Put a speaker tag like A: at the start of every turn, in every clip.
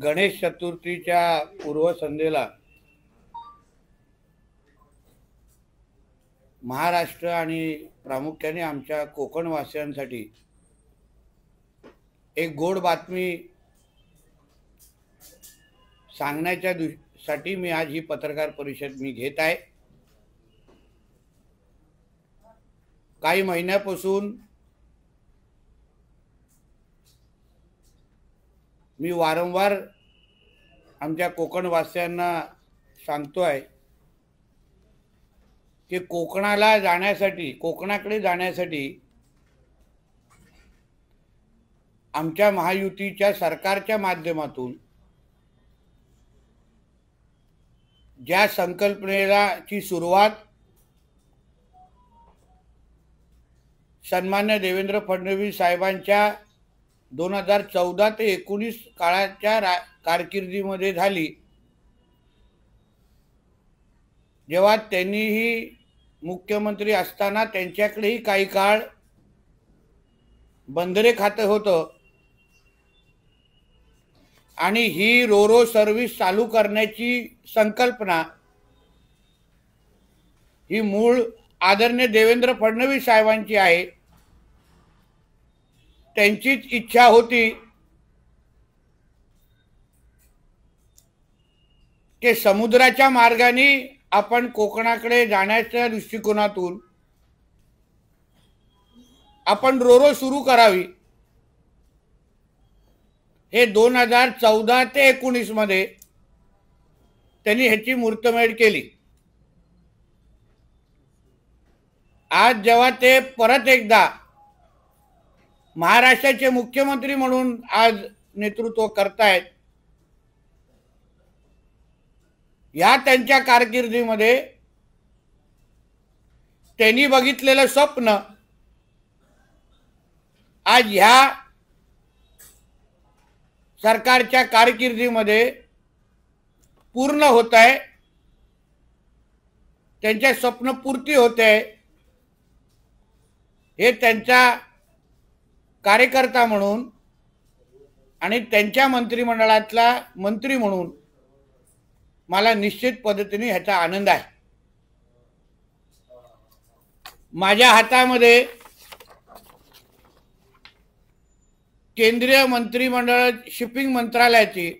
A: गणेश चतुर्थीच्या पूर्वसंध्येला महाराष्ट्र आणि प्रामुख्याने आमच्या कोकणवासियांसाठी एक गोड बातमी सांगण्याच्या साठी मी आज ही पत्रकार परिषद घेत आहे। काही महिन्यापासून मी वारंवार आमच्या कोकणवासियांना सांगतोय की कोकणाकडे जाण्यासाठी आमच्या महायुतीच्या सरकारच्या माध्यमातून ज्या संकल्पनेची सुरुवात सन्मान्य देवेंद्र फडणवीस साहेबांच्या 2014 ते 19 काळाच्या कारकिर्दीमध्ये झाली, जेव्हा त्यांनीही मुख्यमंत्री असताना त्यांच्याकडेही काही काळ बंदरे खाते होतं आणि ही रोरो सर्व्हिस चालू करण्याची संकल्पना ही मूळ आदरणीय देवेंद्र फडणवीस साहेबांची आहे। त्यांचीच इच्छा होती की समुद्राच्या मार्गाने आपण कोकणाकडे जाण्याच्या दृष्टिकोनातून आपण रोरो सुरू करावी। हे 2014 ते 19 मध्ये त्यांनी ह्याची मुहूर्तमेढ केली। आज जेव्हा ते परत एकदा महाराष्ट्राचे मुख्यमंत्री म्हणून आज नेतृत्व करतायत, या त्यांच्या कारकिर्दीमध्ये त्यांनी बघितलेलं स्वप्न आज ह्या सरकारच्या कारकिर्दीमध्ये पूर्ण होत आहे। त्यांचे स्वप्न पूर्ती होते हे त्यांचा कार्यकर्ता म्हणून आणि त्यांच्या मंत्रिमंडळातला मंत्री म्हणून मला निश्चित पद्धतीने ह्याचा आनंद आहे। माझ्या हातामध्ये केंद्रीय मंत्रिमंडळ शिपिंग मंत्रालयाची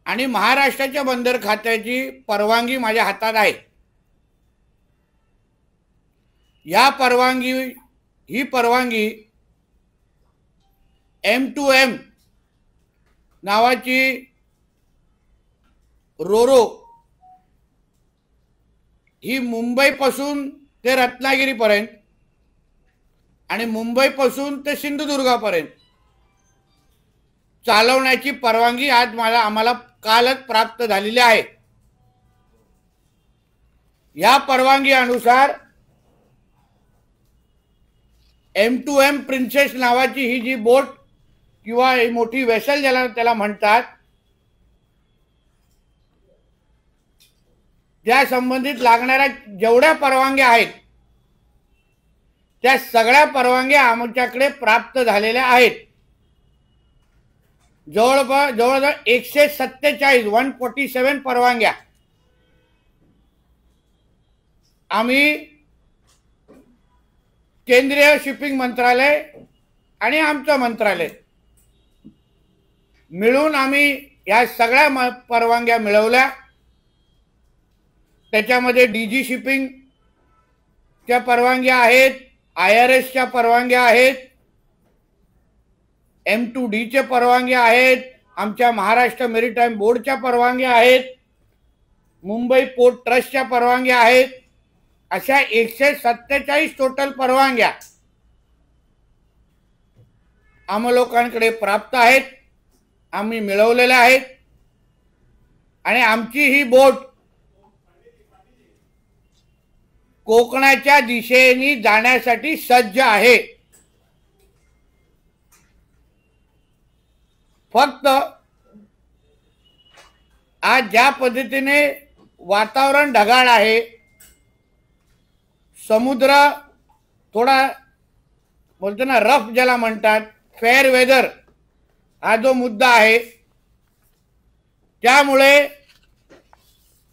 A: आणि महाराष्ट्राच्या बंदर खात्याची परवानगी माझ्या हातात आहे। ही परवानगी M2M नावाची रोरो ही मुंबईपासून ते रत्नागिरीपर्यंत आणि मुंबईपासून ते सिंधुदुर्गापर्यंत चालवण्याची परवानगी आज आम्हाला कालच प्राप्त झालेली आहे। या परवानगी अनुसार M2M प्रिन्सेस नावाची ही जी बोट किंवा मोठी वेसल ज्याला त्याला म्हणतात, त्या संबंधित लागणाऱ्या जेवढ्या परवानग्या आहेत त्या सगळ्या परवानग्या आमच्याकडे प्राप्त झालेल्या आहेत। जवळजवळ 147 परवानग्या आम्ही केंद्रीय शिपिंग मंत्रालय आणि आमचं मंत्रालय मिळून आम्ही या सगळ्या परवानग्या मिळवल्या। त्याच्यामध्ये डीजी शिपिंगच्या परवानग्या आहेत, IRSच्या परवानग्या आहेत, M2Dचे परवानग्या आहेत, आमच्या महाराष्ट्र मेरीटाईम बोर्डच्या परवानग्या आहेत, मुंबई पोर्ट ट्रस्टच्या परवानग्या आहेत। अशा 147 टोटल परवानग्या आम्हा लोकांकडे प्राप्त आहेत, आम्ही मिळवलेल्या आहेत आणि आमची ही बोट कोकणाच्या दिशेने जाण्यासाठी सज्ज आहे। फक्त आज ज्या पद्धतीने वातावरण ढगाळ आहे, समुद्र थोडा बोलतो ना रफ ज्याला म्हणतात, फेअर वेदर हा जो मुद्दा आहे, त्यामुळे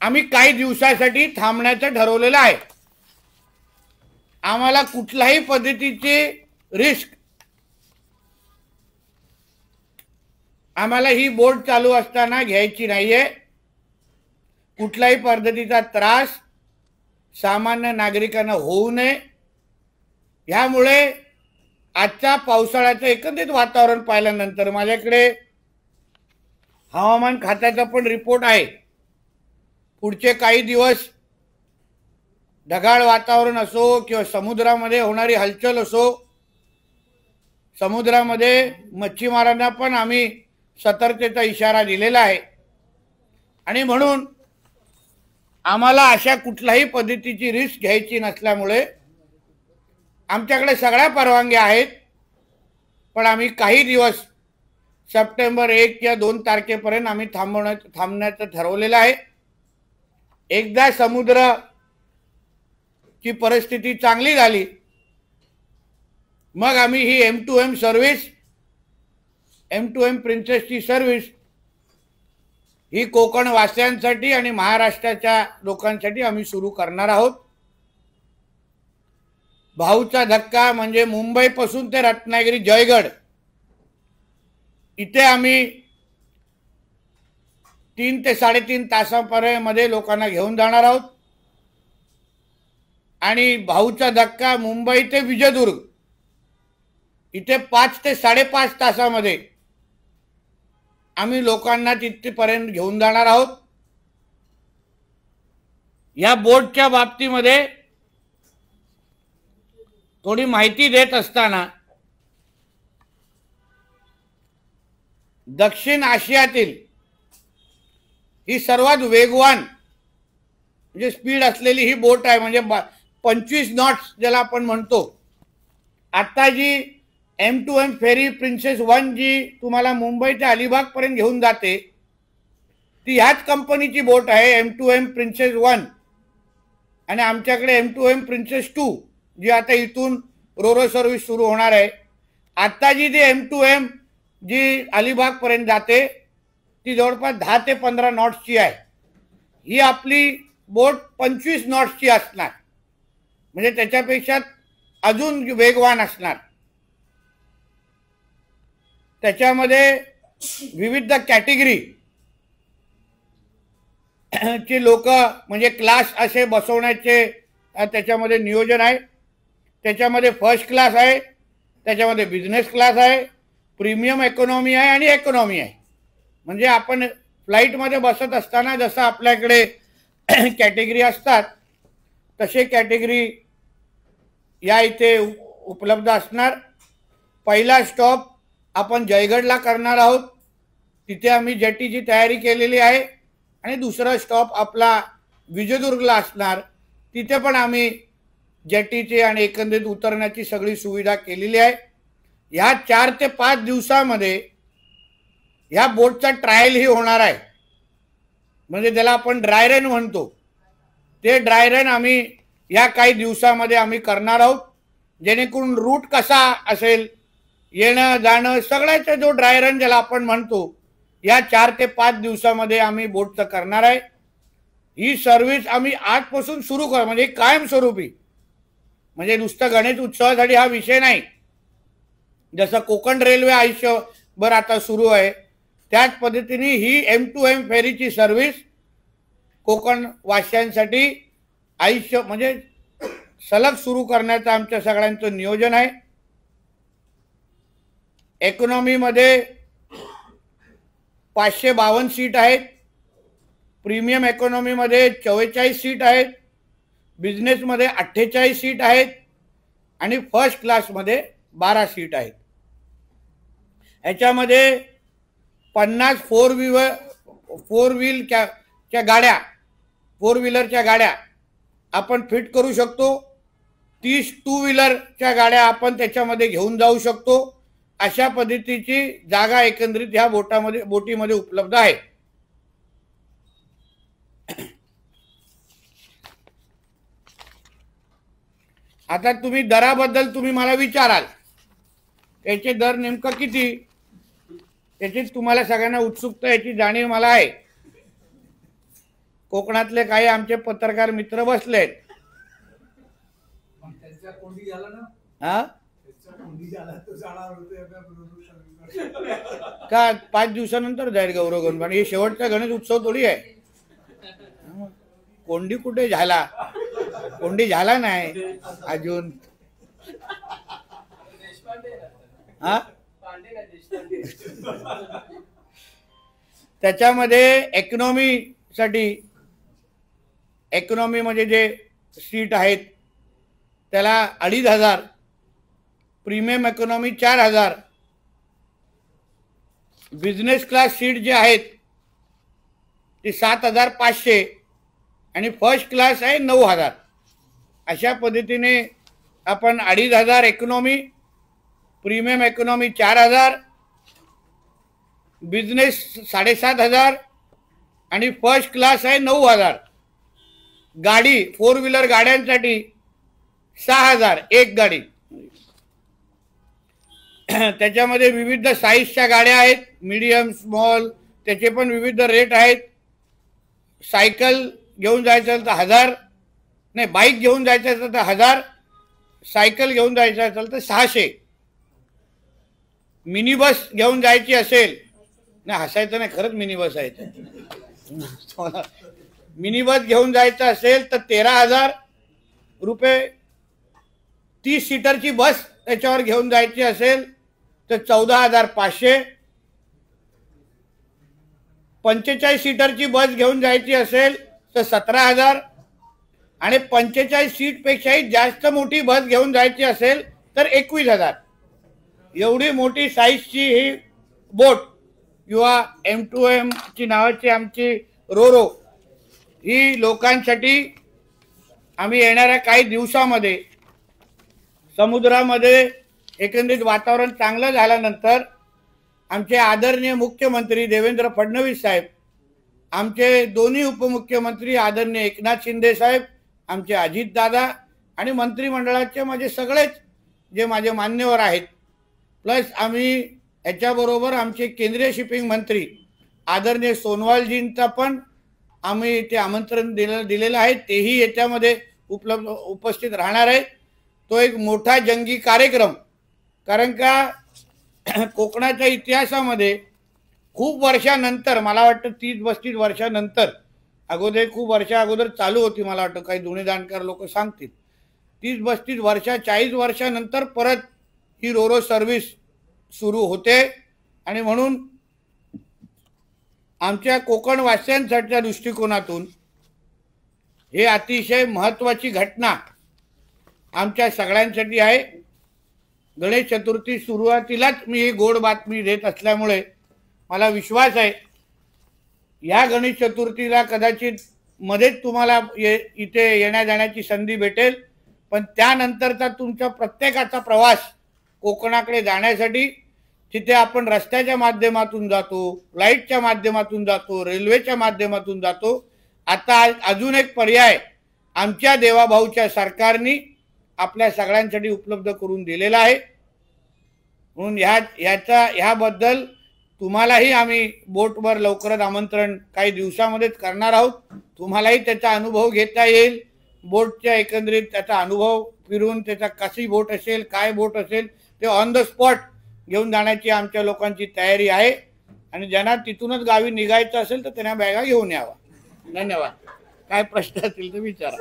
A: आम्ही काही दिवसासाठी थांबण्याचं ठरवलेलं आहे. आम्हाला कुठल्याही पद्धतीची रिस्क आम्हाला ही बोर्ड चालू असताना घ्यायची नाहीये. कुठल्याही पद्धतीचा त्रास सामान्य नागरिकांना होऊ नये, यामुळे आजच्या पावसाळ्याचं एकंदरीत वातावरण पाहिल्यानंतर माझ्याकडे हवामान खात्याचा पण रिपोर्ट आहे. पुढचे काही दिवस ढगाळ वातावरण असो किंवा समुद्रामध्ये होणारी हलचल असो, समुद्रामध्ये मच्छीमारांना पण आम्ही सतर्कतेचा इशारा दिलेला आहे. आणि म्हणून आम्हाला अशा कुठल्याही पद्धतीची रिस्क घ्यायची नसल्यामुळे आमच्याकडे सगळ्या परवानग्या आहेत. पण आम्ही काही दिवस सप्टेंबर 1 या 2 तारखेपर्यंत आम्ही थांबण्याचं ठरवलेलं आहे. एकदा समुद्राची परिस्थिती चांगली झाली, मग आम्ही ही M2M सर्व्हिस, M2M प्रिन्सेसची सर्व्हिस ही कोकण वासियांसाठी आणि महाराष्ट्राच्या लोकांसाठी आम्ही सुरू करणार आहोत. भाऊचा धक्का म्हणजे मुंबईपासून ते रत्नागिरी जयगड इथे आम्ही 3 ते 3.5 तासापर्यंत लोकांना घेऊन जाणार आहोत. आणि भाऊचा धक्का मुंबई ते विजयदुर्ग इथे 5 ते 5.5 तासामध्ये आम्ही लोकांना तिथपर्यंत घेऊन जाणार आहोत. या बोर्डच्या बाबतीमध्ये थोडी माहिती देत असताना, दक्षिण आशियातील ही सर्वात वेगवान म्हणजे स्पीड असलेली ही बोट आहे. म्हणजे 25 नॉट्स ज्याला आपण म्हणतो. आता जी M2M फेरी प्रिन्सेस 1 जी तुम्हाला मुंबई ते अलिबाग पर्यंत घेऊन जाते, ती ह्याच कंपनीची बोट आहे M2M प्रिन्सेस 1. आणि आमच्याकडे M2M प्रिन्सेस 2 जी आता इथून रोरो सर्व्हिस सुरू होणार आहे. आता जी M2M जी अलिबाग पर्यंत जाते ती जवळपास 10 ते 15 नॉट्सची आहे. ही आपली बोट 25 नॉट्सची असणार, म्हणजे त्याच्यापेक्षा अजून वेगवान असणार. त्याच्यामध्ये विविध कॅटेगरी चे लोक म्हणजे क्लास असे बसवण्याचे त्याच्यामध्ये नियोजन आहे. त्याच्यामध्ये फर्स्ट क्लास आहे, त्याच्यामध्ये बिझनेस क्लास आहे, प्रीमियम इकॉनॉमी आहे आणि इकॉनॉमी आहे. म्हणजे आपण फ्लाईटमध्ये बसत असताना जसं आपल्याकडे कॅटेगरी असतात तसे कॅटेगरी या इथे उपलब्ध असणार. पहिला स्टॉप आपण जयगडला करणार आहोत, तिथे आम्ही जेटीची तयारी केलेली आहे. आणि दुसरा स्टॉप आपला विजयदुर्गला असणार, तिथे पण आम्ही जेटीची आणि एकंदरीत उतरण्याची सगळी सुविधा केलेली आहे. ह्या 4 ते 5 दिवसामध्ये ह्या बोटचा ट्रायल ही होणार आहे. म्हणजे ज्याला आपण ड्राय रन म्हणतो, ते ड्राय रन आम्ही या काही दिवसामध्ये आम्ही करणार आहोत. जेणेकरून रूट कसा असेल, येणं जाणं सगळ्याचा जो ड्राय रन ज्याला आपण म्हणतो, या 4 ते 5 दिवसामध्ये आम्ही बोटचं करणार आहे. ही सर्व्हिस आम्ही आजपासून सुरू करू, म्हणजे कायमस्वरूपी. म्हणजे नुसतं गणेश उत्सवासाठी हा विषय नाही. जसं कोकण रेल्वे आयुष्यभर आता सुरू आहे, त्याच पद्धतीने ही M2M फेरीची सर्व्हिस कोकण वासियांसाठी आयुष्य म्हणजे सलग सुरू करण्याचं आमच्या सगळ्यांचं नियोजन आहे. इकॉनॉमीमध्ये 552 सीट आहेत, प्रीमियम इकॉनॉमीमध्ये 44 सीट आहेत, बिझनेसमध्ये 48 सीट आहेत आणि फर्स्ट क्लासमध्ये 12 सीट आहेत. ह्याच्यामध्ये 50 फोर व्हीलच्या गाड्या, 4 व्हीलरच्या गाड्या आपण फिट करू शकतो. 30 2 व्हीलरच्या गाड्या आपण त्याच्यामध्ये घेऊन जाऊ शकतो. अशा पद्धतीची जागा एकंदरीत ह्या बोटीमध्ये उपलब्ध आहे. आता तुम्ही दराबद्दल तुम्ही मला विचाराल, याचे दर नेमकं किती. त्याची तुम्हाला सगळ्यांना उत्सुकता, याची जाणीव मला आहे. कोकणातले काही आमचे पत्रकार मित्र बसलेत. हा का 5 दिवसानंतर जाईल गौरव गणपती, हे शेवटचा गणेश उत्सव थोडी आहे. कोंडी कुठे झाला, कोंडी झाला नाही अजून. हा त्याच्यामध्ये इकॉनॉमी म्हणजे जे सीट आहेत त्याला 2500, premium economy 4000, business class seat जे आहेत ते 7500 आणि फर्स्ट क्लास आहे 9000. अशा पद्धतीने आपण 2500 इकॉनॉमी, प्रीमियम इकॉनॉमी 4000, बिझनेस 7500 आणि फर्स्ट क्लास आहे 9000. गाडी 4 व्हीलर गाड्यांसाठी 6000 एक गाडी. त्याच्यामध्ये विविध साईजच्या गाड्या आहेत, मीडियम, स्मॉल, त्याचे पण विविध रेट आहेत. सायकल घेऊन जायचं तर 1000, नाही बाईक घेऊन जायचं असेल तर 1000, सायकल घेऊन जायचं असेल तर 600. मिनी बस घेऊन जायची असेल, नाही हसायचं नाही, खरंच मिनी बस आहे. मिनी बस घेऊन जायचं असेल तर 13000 रुपये. 30 सीटरची बस त्याच्यावर घेऊन जायची असेल तर 14500. 45 सीटरची बस घेऊन जायची असेल तर 17000 आणि 45 सीटपेक्षाही जास्त मोठी बस घेऊन जायची असेल तर 21000. एवढी मोठी साईजची ही बोट किंवा M2M ची नावाची आमची रोरो ही लोकांसाठी आम्ही येणाऱ्या काही दिवसामध्ये समुद्रामध्ये एकंदरीत वातावरण चांगलं झाल्यानंतर आमचे आदरणीय मुख्यमंत्री देवेंद्र फडणवीस साहेब, आमचे दोन्ही उपमुख्यमंत्री आदरणीय एकनाथ शिंदे साहेब, आमचे अजितदादा आणि मंत्रिमंडळाचे माझे सगळेच जे माझे मान्यवर आहेत, प्लस आम्ही याच्याबरोबर आमचे केंद्रीय शिपिंग मंत्री आदरणीय सोनवालजींचा पण आम्ही ते आमंत्रण दिलेलं आहे. तेही याच्यामध्ये उपस्थित राहणार आहेत. तो एक मोठा जंगी कार्यक्रम, कारण का कोकणाच्या इतिहासामध्ये खूप वर्षानंतर, मला वाटतं 30-32 वर्षानंतर, अगोदर खूप वर्षा अगोदर चालू होती, मला वाटतं काही दोन्ही जाणकार लोक सांगतील, 30-32 वर्षा 40 वर्षानंतर परत ही रोरो सर्व्हिस सुरू होते. आणि म्हणून आमच्या कोकणवासियांच्या दृष्टिकोनातून हे अतिशय महत्त्वाची घटना आमच्या सगळ्यांसाठी आहे. गणेश चतुर्थी सुरुवातीलाच मी ही गोड बातमी देत असल्यामुळे मला विश्वास आहे या गणेश चतुर्थीला कदाचित मध्येच तुम्हाला इथे येण्या जाण्याची संधी भेटेल, पण त्यानंतरचा तुमच्या प्रत्येकाचा प्रवास कोकणाकडे जाण्यासाठी तिथे आपण रस्त्याच्या माध्यमातून जातो, फ्लाईटच्या माध्यमातून जातो, रेल्वेच्या माध्यमातून जातो. आता अजून एक पर्याय आमच्या देवाभाऊच्या सरकारने आपल्या सगळ्यांसाठी उपलब्ध करून दिलेला आहे. म्हणून ह्याबद्दल तुम्हालाही आम्ही बोटवर लवकरच आमंत्रण काही दिवसामध्येच करणार आहोत. तुम्हालाही त्याचा अनुभव घेता येईल. बोटच्या एकंदरीत त्याचा अनुभव फिरून त्याचा कशी बोट असेल, काय बोट असेल ते ऑन द स्पॉट घेऊन जाण्याची आमच्या लोकांची तयारी आहे. आणि ज्यांना तिथूनच गावी निघायचं असेल तर त्यांना बॅगा घेऊन यावा. धन्यवाद. काय प्रश्न असतील तर विचारा.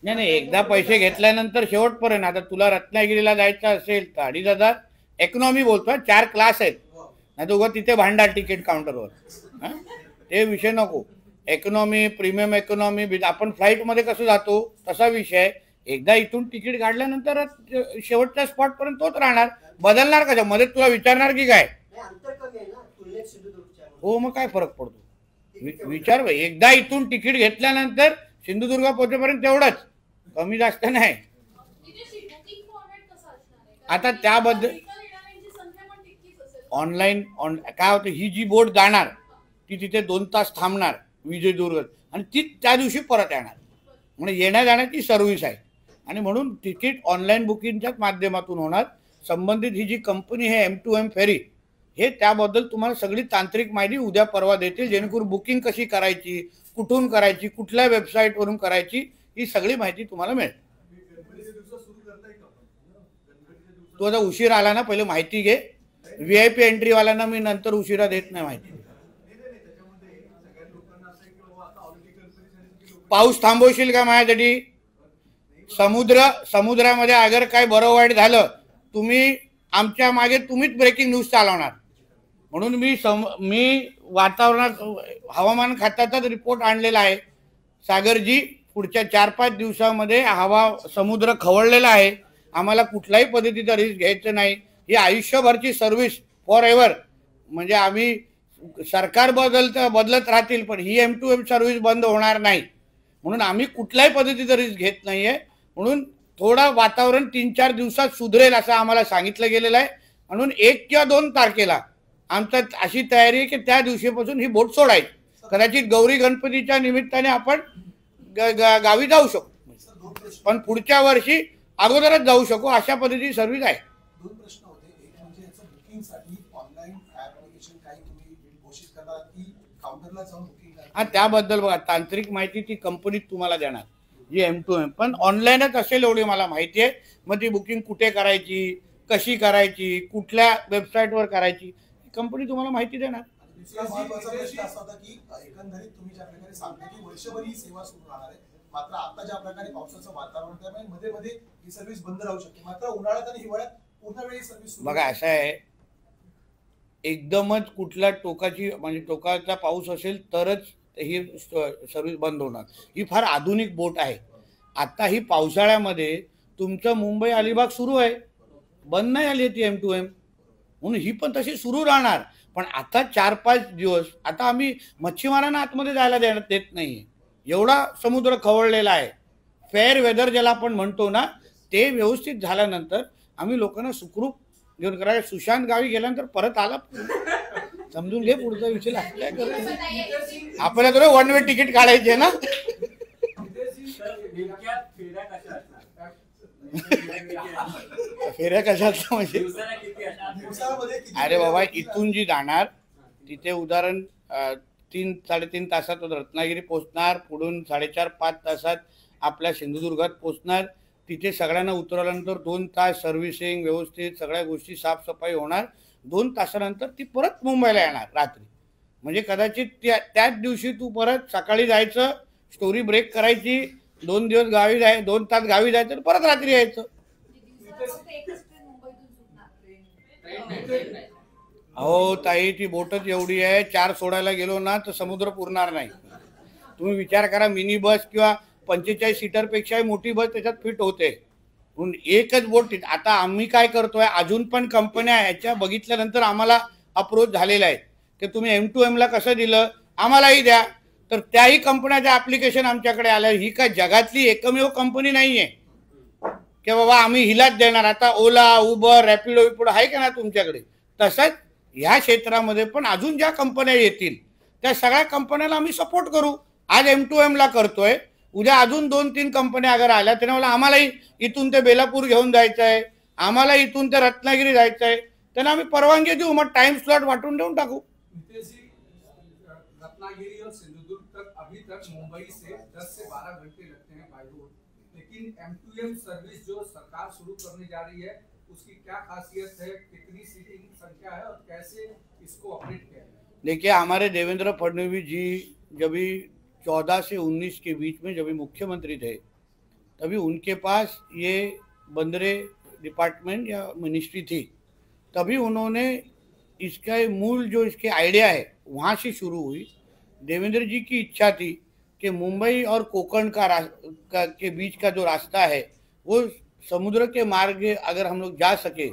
A: नाही, एकदा पैसे घेतल्यानंतर शेवटपर्यंत. आता तुला रत्नागिरीला जायचं असेल तर 2500 इकॉनॉमी बोलतोय, 4 क्लास आहेत, नाही तर उगा तिथे भांडार तिकीट काउंटरवर. ते विषय नको. इकॉनॉमी, प्रीमियम इकॉनॉमी, आपण फ्लाईटमध्ये कसं जातो तसा विषय. एकदा इथून तिकीट काढल्यानंतर शेवटच्या स्पॉटपर्यंत तोच राहणार. बदलणार का मध्ये? तुला विचारणार की काय? हो, मग काय फरक पडतो विचार. एकदा इथून तिकीट घेतल्यानंतर सिंधुदुर्ग पोहोचेपर्यंत तेवढंच, कमी जास्त नाही. आता त्याबद्दल ऑनलाईन काय होतं, ही जी बोट जाणार ती तिथे 2 तास थांबणार विजयदुर्ग आणि ती त्या दिवशी परत येणार. म्हणजे येण्या जाण्याची सर्व्हिस आहे. आणि म्हणून तिकीट ऑनलाईन बुकिंगच्याच माध्यमातून होणार. संबंधित ही जी कंपनी आहे M2M फेरी, हे त्याबद्दल तुम्हाला सगळी तांत्रिक माहिती उद्या परवा देतील, जेणेकरून बुकिंग कशी करायची, कुठून करायची, कुठल्या वेबसाईटवरून करायची, ही सगळी माहिती तुम्हाला मिळेल. तो आता उशीर आला ना, पहिले माहिती घे. VIP एंट्रीवाल्यांना मी नंतर उशिरा देत नाही माहिती. पाऊस थांबवशील का माझ्यासाठी? समुद्रामध्ये अगर काय बरं वाईट झालं, तुम्ही आमच्या मागे तुम्हीच ब्रेकिंग न्यूज चालवणार. म्हणून मी वातावरणात हवामान खात्याचाच रिपोर्ट आणलेला आहे. सागरजी, पुढच्या 4-5 दिवसामध्ये समुद्र खवळलेला आहे. आम्हाला कुठल्याही पद्धतीचा रिस्क घ्यायचं नाही. ही आयुष्यभरची सर्व्हिस फॉर एव्हर. म्हणजे आम्ही सरकार बदलत राहतील, पण ही M2M सर्व्हिस बंद होणार नाही. म्हणून आम्ही कुठल्याही पद्धतीचा रिस्क घेत नाहीये. म्हणून थोडा वातावरण 3-4 दिवसात सुधरेल असं आम्हाला सांगितलं गेलेलं आहे. म्हणून 1 किंवा 2 तारखेला आमचा अशी तयारी आहे की त्या दिवशीपासून ही बोट सोडायची. कदाचित गौरी गणपतीच्या निमित्ताने आपण गावी जाऊ शकतो, पण पुढच्या वर्षी अगोदरच जाऊ शकू, अशा पद्धतीची सर्व्हिस आहे.
B: 2 प्रश्न होते. एक म्हणजे याचं बुकिंगसाठी ऑनलाईन ॲप्लिकेशन काही तुम्ही घोषित करणार की काउंटरला जाऊन बुकिंग करणार?
A: हा, त्याबद्दल बघा, तांत्रिक माहिती ती कंपनीत तुम्हाला देणार, जी M2M, पण ऑनलाईनच असेल एवढी मला माहिती आहे. मग ती बुकिंग कुठे करायची, कशी करायची, कुठल्या वेबसाईटवर करायची, कंपनी तुम्हाला माहिती देणार.
B: दुसरा महत्त्वाचा प्रश्न असा होता की एकंदरीत तुम्ही ज्या प्रकारे सांगता की वर्षभर ही सेवा सुरू राहणार आहे, मात्र आता ज्या प्रकारे पावसाचं वातावरण त्यामुळे मध्ये मध्ये ही सर्व्हिस बंद राहू शकते, मात्र उन्हाळ्यात आणि हिवाळ्यात पूर्ण वेळी सर्व्हिस सुरू.
A: बघा, असं आहे, एकदमच कुठल्या टोकाचा पाऊस असेल तरच ही सर्व्हिस बंद होणार. ही फार आधुनिक बोट आहे. आता ही पावसाळ्यामध्ये तुमचं मुंबई अलिबाग सुरू आहे, बंद नाही आली ती M2M, म्हणून ही पण तशी सुरू राहणार. पण आता 4-5 दिवस आता आम्ही मच्छीमारांना आतमध्ये जायला देत नाहीये. एवढा समुद्र खवळलेला आहे. फेअर वेदर ज्याला आपण म्हणतो ना, ते व्यवस्थित झाल्यानंतर आम्ही लोकांना सुखरूप घेऊन करायला. सुशांत गावी गेल्यानंतर परत आला, समजून घे पुढचा विषय. आपल्याला तर 1 वे तिकीट काढायचे ना. फेऱ्या कशा म्हणजे, अरे बाबा, इथून जी जाणार तिथे उदाहरण 3-3.5 तासात रत्नागिरी पोहोचणार, पुढून 4.5-5 तासात आपल्या सिंधुदुर्गात पोहोचणार. तिथे सगळ्यांना उतरवल्यानंतर 2 तास सर्व्हिसिंग व्यवस्थित सगळ्या गोष्टी साफसफाई होणार. 2 तासानंतर ती परत मुंबईला येणार रात्री. म्हणजे कदाचित त्याच दिवशी तू परत सकाळी जायचं, स्टोरी ब्रेक करायची, 2 दिवस गावी 2 तास गावी जायचं, परत रात्री यायचं. हो ताई, ती बोटच एवढी आहे, 4 सोडायला गेलो ना तर समुद्र पुरणार नाही. तुम्ही विचार करा, मिनी बस किंवा 45 सीटरपेक्षाही मोठी बस त्याच्यात फिट होते, म्हणून एकच बोट. आता आम्ही काय करतोय, अजून पण कंपन्या ह्याच्या बघितल्यानंतर आम्हाला अप्रोच झालेला आहे की तुम्ही M2M कसं दिलं, आम्हालाही द्या. तर त्याही कंपन्याच्या ॲप्लिकेशन आमच्याकडे आल्या. ही काय जगातली एकमेव कंपनी नाही आहे की बाबा आम्ही हिलाच देणार. आता ओला, उबर, रॅपिडो आहे का ना तुमच्याकडे, तसंच ह्या क्षेत्रामध्ये पण अजून ज्या कंपन्या येतील त्या सगळ्या कंपन्याला आम्ही सपोर्ट करू. आज M2M करतोय, उद्या अजून 2-3 कंपन्या अगर आल्या तर मला आम्हालाही इथून ते बेलापूर घेऊन जायचं आहे, आम्हाला इथून ते रत्नागिरी जायचं आहे, त्यांना आम्ही परवानगी देऊ. मग टाइम स्लॉट वाटून देऊन टाकू.
C: रत्नागिरी और सिंधुदुर्ग तक अभी तक मुंबई से 10 से 12 घंटे लगते हैं बाय रोड, लेकिन M2M सर्विस जो सरकार शुरू करने जा रही है उसकी क्या खासियत है, कितनी सीटिंग संख्या है और कैसे इसको ऑपरेट किया है?
A: देखिए, हमारे देवेंद्र फडणवीस जी जब 14 से 19 के बीच में जब मुख्यमंत्री थे, तभी उनके पास ये बंदरे डिपार्टमेंट या मिनिस्ट्री थी. तभी उन्होंने इसका मूल जो इसके आइडिया है वहाँ से शुरू हुई. देवेंद्र जी की इच्छा थी कि मुंबई और कोकण के बीच का जो रास्ता है वो समुद्र के मार्ग अगर हम लोग जा सके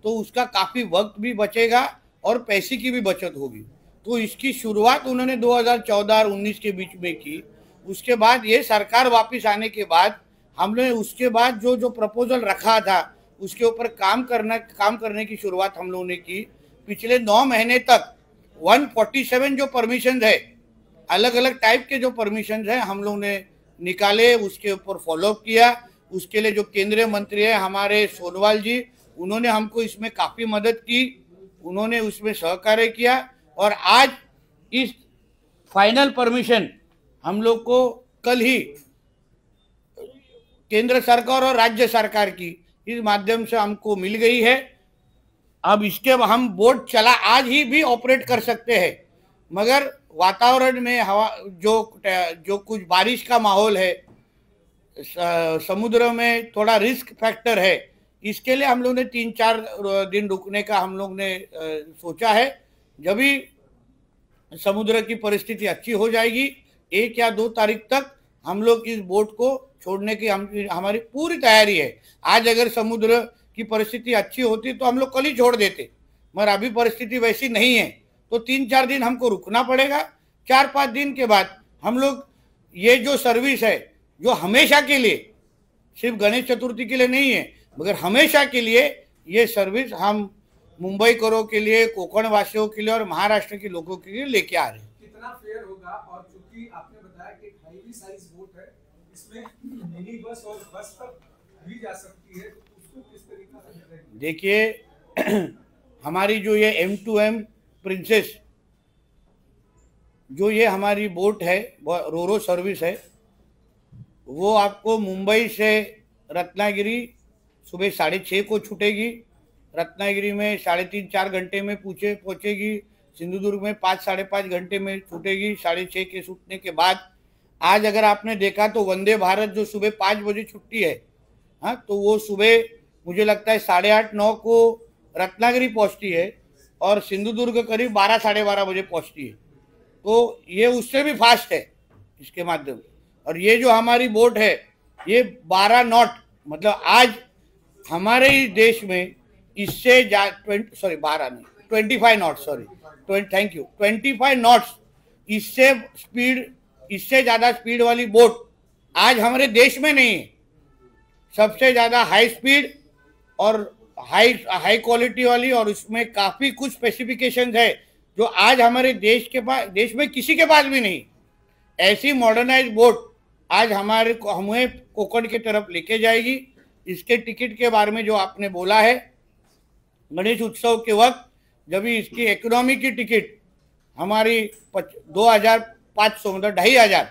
A: तो उसका काफ़ी वक्त भी बचेगा और पैसे की भी बचत होगी. तो इसकी शुरुआत उन्होंने 2014 और 19 के बीच में की. उसके बाद ये सरकार वापस आने के बाद हमने उसके बाद जो प्रपोजल रखा था उसके ऊपर काम करने की शुरुआत हम लोगों ने की. पिछले 9 महीने तक 147 जो परमिशन है, अलग अलग टाइप के जो परमिशन है, हम लोगों ने निकाले, उसके ऊपर फॉलोअप किया. उसके लिए जो केंद्रीय मंत्री है हमारे सोनवाल जी, उन्होंने हमको इसमें काफ़ी मदद की, उन्होंने उसमें सहकार्य किया और आज इस फाइनल परमिशन हम लोग को कल ही केंद्र सरकार और राज्य सरकार की इस माध्यम से हमको मिल गई है। अब इसके हम बोट चला आज ही भी ऑपरेट कर सकते हैं, मगर वातावरण में हवा जो कुछ बारिश का माहौल है, समुद्र में थोड़ा रिस्क फैक्टर है, इसके लिए हम लोग ने 3-4 दिन रुकने का हम लोग ने सोचा है। जब भी समुद्र की परिस्थिति अच्छी हो जाएगी 1 या 2 तारीख तक हम लोग इस बोट को छोड़ने की हमारी पूरी तैयारी है। आज अगर समुद्र की परिस्थिति अच्छी होती तो हम लोग कल ही छोड़ देते, मगर अभी परिस्थिति वैसी नहीं है तो 3-4 दिन हमको रुकना पड़ेगा। 4-5 दिन के बाद हम लोग ये जो सर्विस है जो हमेशा के लिए, सिर्फ गणेश चतुर्थी के लिए नहीं है मगर हमेशा के लिए, ये सर्विस हम मुंबई करों के लिए, कोकण वासियों के लिए और महाराष्ट्र के लोगों के लिए लेके आ रहे हैं।
C: कितना फेयर होगा? और चूंकि आपने बताया कि हाईवी साइज बोट है, इसमें मिनी बस और बस तक भी जा सकती है, तो उसको किस तरीके से?
A: देखिए हमारी जो ये M2M प्रिंसेस जो ये हमारी बोट है, रोरो सर्विस है, वो आपको मुंबई से रत्नागिरी सुबह 6:30 को छूटेगी, रत्नागिरी में 3.5-4 घंटे में पहुँचेगी, सिंधुदुर्ग में 5-5.5 घंटे में छूटेगी 6:30 के छूटने के बाद। आज अगर आपने देखा तो वंदे भारत जो सुबह 5 बजे छुट्टी है, हाँ, तो वो सुबह मुझे लगता है 8:30-9 को रत्नागिरी पहुँचती है और सिंधुदुर्ग करीब 12-12:30 बजे पहुँचती है। तो ये उससे भी फास्ट है इसके माध्यम से। और ये जो हमारी बोट है ये 12 नॉट, मतलब आज हमारे ही देश में इससे 25 knot, sorry, thank you, 25 knots इससे ज़्यादा स्पीड वाली बोट आज हमारे देश में नहीं है। सबसे ज़्यादा हाई स्पीड और हाई क्वालिटी वाली, और उसमें काफ़ी कुछ स्पेसिफिकेशंस है जो आज हमारे देश में किसी के पास भी नहीं। ऐसी मॉडर्नाइज बोट आज हमें कोकण की तरफ लेके जाएगी। इसके टिकट के बारे में जो आपने बोला है, गणेश उत्सव के वक्त जब इसकी इकोनॉमी की टिकट हमारी 2,500 मतलब 2,500,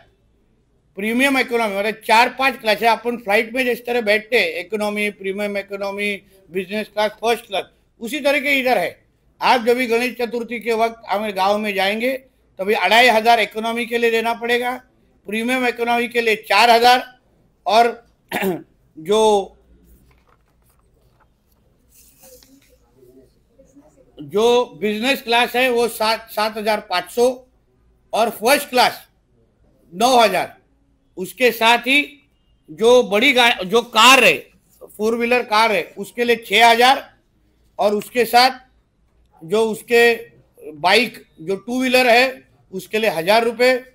A: प्रीमियम इकोनॉमी मतलब 4-5 क्लास है, अपन फ्लाइट में जिस तरह बैठते हैं, economy, premium economy, business class, first class, उसी तरह के इधर है। आप जब भी गणेश चतुर्थी के वक्त हमें गांव में जाएंगे तभी 2,500 इकोनॉमी के लिए देना पड़ेगा, प्रीमियम इकोनॉमी के लिए 4,000 और जो बिजनेस क्लास है वो 7,500 और फर्स्ट क्लास 9,000। उसके साथ ही जो बड़ी जो कार है, 4 व्हीलर कार है, उसके लिए 6,000 और उसके साथ जो उसके बाइक जो 2 व्हीलर है उसके लिए 1,000 रुपये,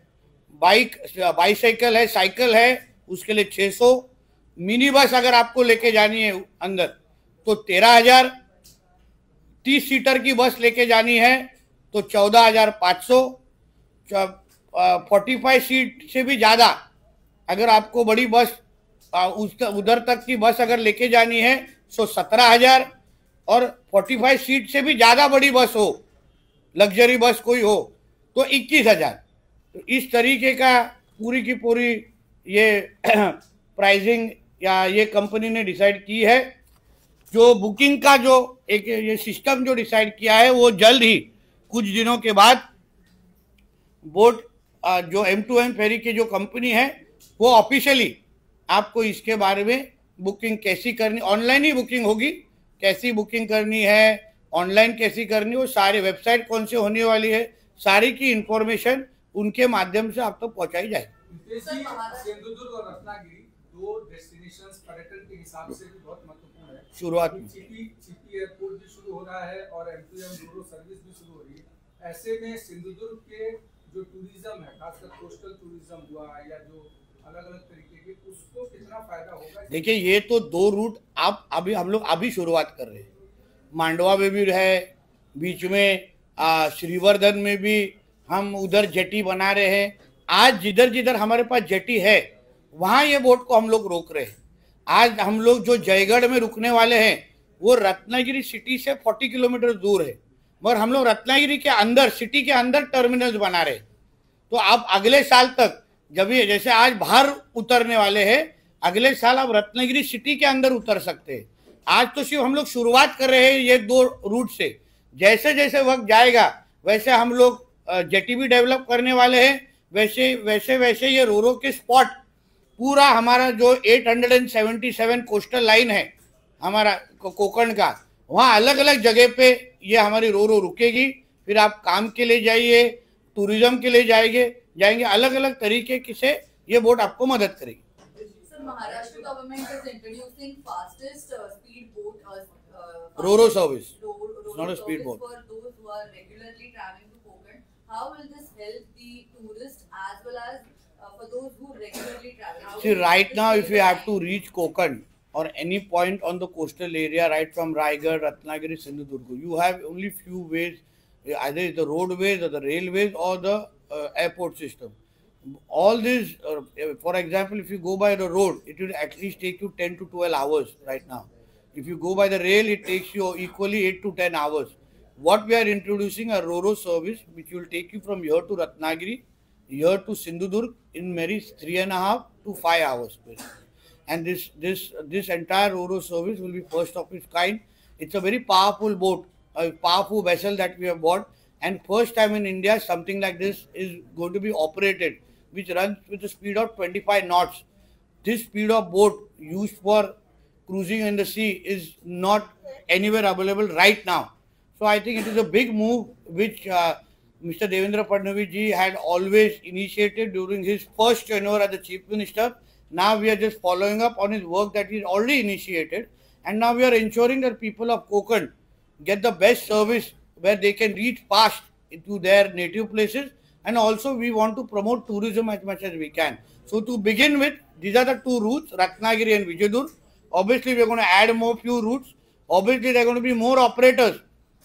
A: बाईसाइकिल है, साइकिल है, उसके लिए 600, मिनी बस अगर आपको लेके जानी है अंदर तो 13,000, 30 सीटर की बस लेके जानी है तो 14,500, 45 सीट से भी ज़्यादा अगर आपको बड़ी बस उधर तक की बस अगर लेके जानी है तो 17,000, और 45 सीट से भी ज़्यादा बड़ी बस हो, लग्जरी बस कोई हो तो 21,000। तो इस तरीके का पूरी की पूरी ये प्राइसिंग या ये कंपनी ने डिसाइड की है। जो बुकिंग का जो एक ये सिस्टम जो डिसाइड किया है वो जल्द ही कुछ दिनों के बाद बोट जो M2M फेरी की जो कंपनी है वो ऑफिशियली आपको इसके बारे में बुकिंग कैसी करनी, ऑनलाइन ही बुकिंग होगी, कैसी बुकिंग करनी है, ऑनलाइन कैसी करनी है, वो सारी वेबसाइट कौन से होने वाली है, सारी की इंफॉर्मेशन उनके माध्यम से आप तक पहुंचाई जाएगी।
C: सिंधुदुर्ग और रत्नागिरी 2 डेस्टिनेशंस पर्यटन के हिसाब से भी बहुत महत्वपूर्ण है।
A: शुरुआत में
C: चिपी एयरपोर्ट भी शुरू हो रहा है और M2M रोरो सर्विस भी शुरू हो रही है। ऐसे में सिंधुदुर्ग के जो टूरिज्म है, खासकर कोस्टल टूरिज्म हुआ या जो अलग अलग तरीके के, उसको कितना फायदा होगा?
A: देखिए ये तो 2 रूट आप अभी हम लोग अभी शुरुआत कर रहे हैं। मांडवा में भी है, बीच में श्रीवर्धन में भी हम उधर जेटी बना रहे हैं। आज जिधर जिधर हमारे पास जेटी है वहाँ ये बोट को हम लोग रोक रहे हैं। आज हम लोग जो जयगढ़ में रुकने वाले हैं वो रत्नागिरी सिटी से 40 किलोमीटर दूर है, मगर हम लोग रत्नागिरी के अंदर, सिटी के अंदर टर्मिनल्स बना रहे। तो आप अगले साल तक, जब ये जैसे आज बाहर उतरने वाले हैं, अगले साल आप रत्नागिरी सिटी के अंदर उतर सकते हैं। आज तो सिर्फ हम लोग शुरुआत कर रहे हैं ये 2 रूट से। जैसे जैसे वक्त जाएगा वैसे हम लोग जेटी भी डेवलप करने वाले हैं, वैसे वैसे वैसे ये रोरो के स्पॉट पूरा हमारा जो 877 कोस्टल लाइन है हमारा कोकण का, वहाँ अलग अलग जगह पे ये हमारी रोरो रुकेगी। फिर आप काम के लिए जाइए, टूरिज्म के लिए जाएंगे, अलग अलग तरीके से ये बोट आपको मदद करेगी।
D: Maharashtra government is introducing fastest speed boat
A: Ro-Ro service.
D: It's
A: not a speed boat.
D: For those who are regularly traveling to Konkan. How will this help the tourists as well as for those who regularly travel?
A: See, right now if you have to reach Konkan or any point on the coastal area, right from Raigad, Ratnagiri, Sindhudurg, you have only few ways, either the roadways or the railways or the airport system. All these, for example, if you go by the road, it will at least take you 10 to 12 hours right now. If you go by the rail, it takes you equally 8 to 10 hours. What we are introducing a Ro-Ro service, which will take you from here to Ratnagiri, here to Sindhudurg in maybe 3.5 to 5 hours. And this entire Ro-Ro service will be first of its kind. It's a very powerful boat, a powerful vessel that we have bought. And first time in India, something like this is going to be operated, which runs with a speed of 25 knots. This speed of boat used for cruising in the sea is not anywhere available right now. So I think it is a big move which Mr. Devendra Fadnavis ji had always initiated during his first tenure as the Chief Minister. Now we are just following up on his work that he already initiated, and now we are ensuring that people of Konkan get the best service where they can reach fast into their native places, and also we want to promote tourism as much as we can. So to begin with, these are the 2 routes, Ratnagiri and Vijaydur. Obviously we are going to add more few routes. Obviously there are going to be more operators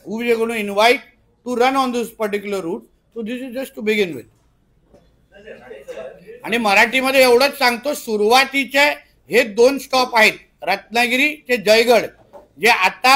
A: who we are going to invite to run on this particular route. So this is just to begin with. आणि मराठीमध्ये एवढंच सांगतो, सुरुवातीचे हे 2 stop आहेत, रत्नागिरी ते जयगड, जे आता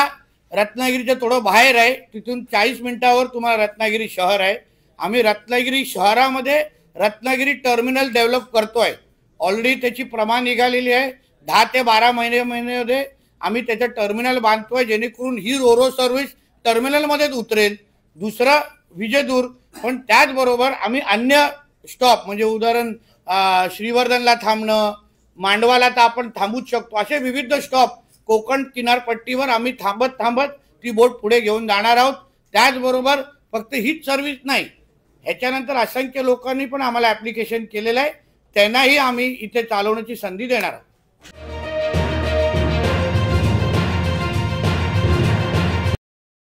A: रत्नागिरीच्या थोडं बाहेर आहे, तिथून 40 मिनिटावर तुम्हाला रत्नागिरी शहर आहे। आम्ही रत्नागिरी शहरामध्ये रत्नागिरी टर्मिनल डेव्हलप करतोय, ऑलरेडी त्याची प्रमाण निघालेली आहे। 10 ते 12 महिन्यामध्ये आम्ही त्याचं टर्मिनल बांधतोय, जेणेकरून ही रोरो सर्व्हिस टर्मिनलमध्येच उतरेल। दुसरं विजयदुर्ग, पण त्याचबरोबर आम्ही अन्य स्टॉप म्हणजे उदाहरण श्रीवर्धनला थांबणं, मांडवाला तर आपण थांबूच शकतो, असे विविध स्टॉप कोकण किनारपट्टीवर आम्ही थांबत ती बोट पुढे घेऊन जाणार आहोत। त्याचबरोबर फक्त हीच सर्व्हिस नाही, ह्याच्यानंतर असंख्य लोकांनी पण आम्हाला ऍप्लिकेशन केलेलं आहे, त्यांनाही आम्ही इथे चालवण्याची संधी देणार आहोत।